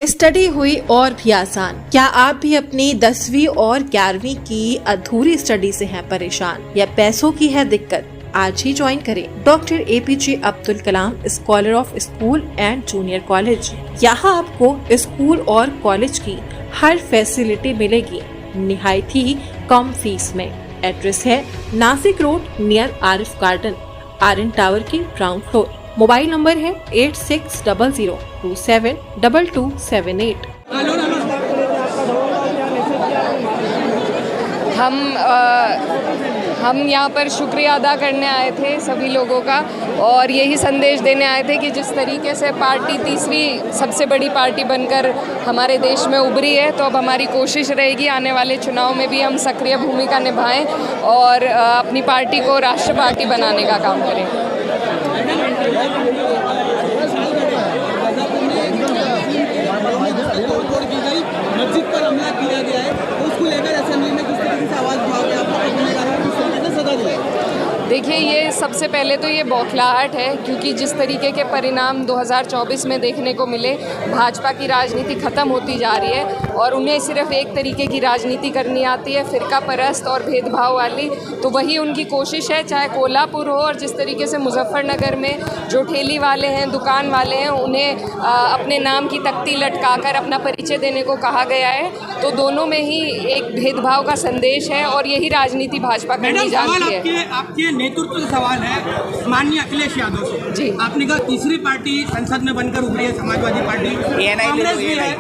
Study हुई और भी आसान। क्या आप भी अपनी 10वीं और 11वीं की अधूरी स्टडी से हैं परेशान या पैसों की है दिक्कत? आज ही ज्वाइन करें doctor APJ Abdul Kalam scholar of school and junior college. यहाँ आपको स्कूल और कॉलेज की हर फैसिलिटी मिलेगी निहायत ही कम फीस में। एड्रेस है Nashik road near Arif garden, RN tower के ग्राउंड फ्लोर। मोबाइल नंबर है 8600272278। हम यहाँ पर शुक्रिया अदा करने आए थे सभी लोगों का और यही संदेश देने आए थे कि जिस तरीके से पार्टी तीसरी सबसे बड़ी पार्टी बनकर हमारे देश में उभरी है, तो अब हमारी कोशिश रहेगी आने वाले चुनाव में भी हम सक्रिय भूमिका निभाएं और अपनी पार्टी को राष्ट्र पार्टी बनाने का काम करें। मस्जिद पर हमला किया गया है, तो उसको लेकर असेंबली में किस तरीके से आवाज़ उठाओगे आप? देखिए, ये सबसे पहले तो ये बौखलाहट है, क्योंकि जिस तरीके के परिणाम 2024 में देखने को मिले, भाजपा की राजनीति ख़त्म होती जा रही है और उन्हें सिर्फ एक तरीके की राजनीति करनी आती है, फिरका परस्त और भेदभाव वाली। तो वही उनकी कोशिश है, चाहे कोल्हापुर हो और जिस तरीके से मुजफ्फरनगर में जो ठेली वाले हैं, दुकान वाले हैं, उन्हें अपने नाम की तख्ती लटकाकर अपना परिचय देने को कहा गया है। तो दोनों में ही एक भेदभाव का संदेश है और यही राजनीति भाजपा करनी जानती है। आपके नेतृत्व का सवाल है माननीय अखिलेश यादव से। जी, आपने कहा तीसरी पार्टी संसद में बनकर उभरी है समाजवादी पार्टी, कांग्रेस भी है।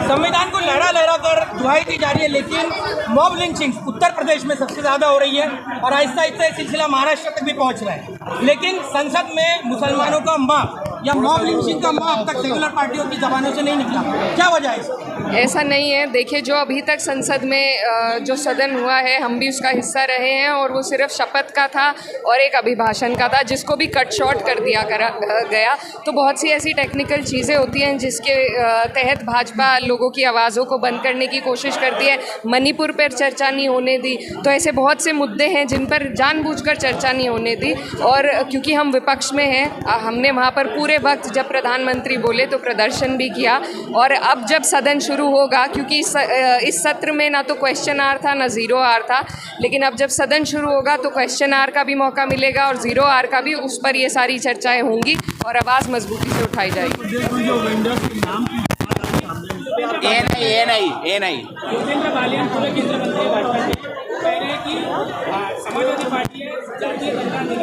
संविधान को लहरा कर दुहाई दी जा रही है, लेकिन मॉब लिंचिंग उत्तर प्रदेश में सबसे ज्यादा हो रही है और आहिस्ता आहिस्ता ये सिलसिला महाराष्ट्र तक भी पहुंच रहा है। लेकिन संसद में मुसलमानों का माँ या मॉब लिंचिंग का माँ अब तक सेक्युलर पार्टियों की जबानों से नहीं निकला, क्या वजह है इसकी? ऐसा नहीं है। देखिए, जो अभी तक संसद में जो सदन हुआ है, हम भी उसका हिस्सा रहे हैं और वो सिर्फ शपथ का था और एक अभिभाषण का था, जिसको भी कट शॉर्ट कर दिया गया। तो बहुत सी ऐसी टेक्निकल चीज़ें होती हैं जिसके तहत भाजपा लोगों की आवाज़ों को बंद करने की कोशिश करती है। मणिपुर पर चर्चा नहीं होने दी, तो ऐसे बहुत से मुद्दे हैं जिन पर जानबूझकर चर्चा नहीं होने दी। और क्योंकि हम विपक्ष में हैं, हमने वहाँ पर पूरे वक्त जब प्रधानमंत्री बोले तो प्रदर्शन भी किया। और अब जब सदन शुरू होगा, क्योंकि इस सत्र में ना तो क्वेश्चन आवर था ना ज़ीरो आवर था, लेकिन अब जब सदन शुरू होगा तो क्वेश्चन आवर का भी मौका मिलेगा और ज़ीरो आवर का भी। उस पर ये सारी चर्चाएं होंगी और आवाज़ मजबूती से उठाई जाएगी। समाजवादी पार्टी है, जातीय जनता दल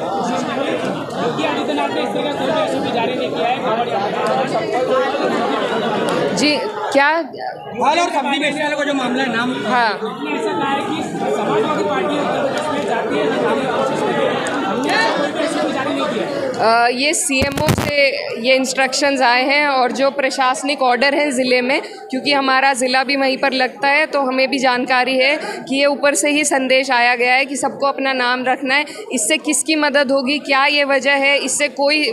योगी आदित्यनाथ ने इस तरह कोई एसओपी जारी नहीं किया है। जी, क्या और सब्जी बेचने वालों का जो मामला है, नाम हाँ, ऐसा कहा है कि समाजवादी पार्टी में जातीय जारी नहीं किया। ये CMO से ये इंस्ट्रक्शंस आए हैं और जो प्रशासनिक ऑर्डर हैं ज़िले में, क्योंकि हमारा ज़िला भी वहीं पर लगता है, तो हमें भी जानकारी है कि ये ऊपर से ही संदेश आया गया है कि सबको अपना नाम रखना है। इससे किसकी मदद होगी, क्या ये वजह है, इससे कोई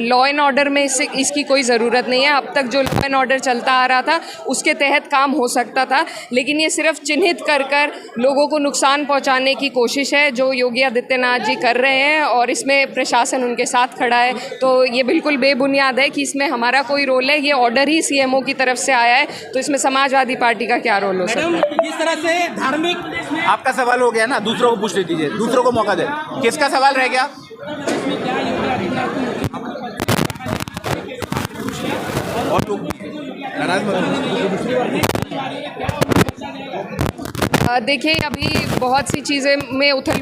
लॉ एंड ऑर्डर में इसकी कोई ज़रूरत नहीं है। अब तक जो लॉ एंड ऑर्डर चलता आ रहा था उसके तहत काम हो सकता था, लेकिन ये सिर्फ चिन्हित कर लोगों को नुकसान पहुँचाने की कोशिश है जो योगी आदित्यनाथ जी कर रहे हैं और इसमें प्रशासन उनके साथ खड़ा है। तो ये बिल्कुल बेबुनियाद है कि इसमें हमारा कोई रोल है। ये ऑर्डर ही CMO की तरफ से आया है, तो इसमें समाजवादी पार्टी का क्या रोल हो सकता है? इस तरह से धार्मिक आपका सवाल हो गया ना, दूसरों को पूछ लीजिए, दूसरों को मौका दे। किसका सवाल रह गया? और लोग देखिए, अभी बहुत सी चीज़ें में उथल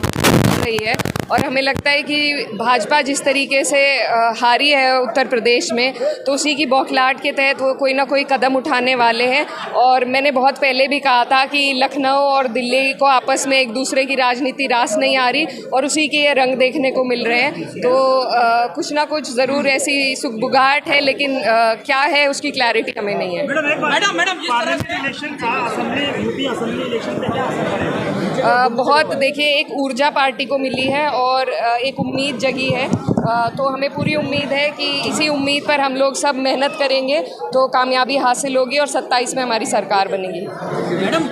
रही है और हमें लगता है कि भाजपा जिस तरीके से हारी है उत्तर प्रदेश में, तो उसी की बौखलाहट के तहत वो कोई ना कोई कदम उठाने वाले हैं। और मैंने बहुत पहले भी कहा था कि लखनऊ और दिल्ली को आपस में एक दूसरे की राजनीति रास नहीं आ रही और उसी के ये रंग देखने को मिल रहे हैं। तो कुछ ना कुछ ज़रूर ऐसी सुगबुगाहट है, लेकिन क्या है उसकी क्लैरिटी हमें नहीं है। मैडम जिस तरह से इलेक्शन था, यूपी असेंबली इलेक्शन पे क्या असर पड़ेगा? बहुत, देखिए, एक ऊर्जा पार्टी को मिली है और एक उम्मीद जगी है। तो हमें पूरी उम्मीद है कि इसी उम्मीद पर हम लोग सब मेहनत करेंगे तो कामयाबी हासिल होगी और 27 में हमारी सरकार बनेगी। मैडम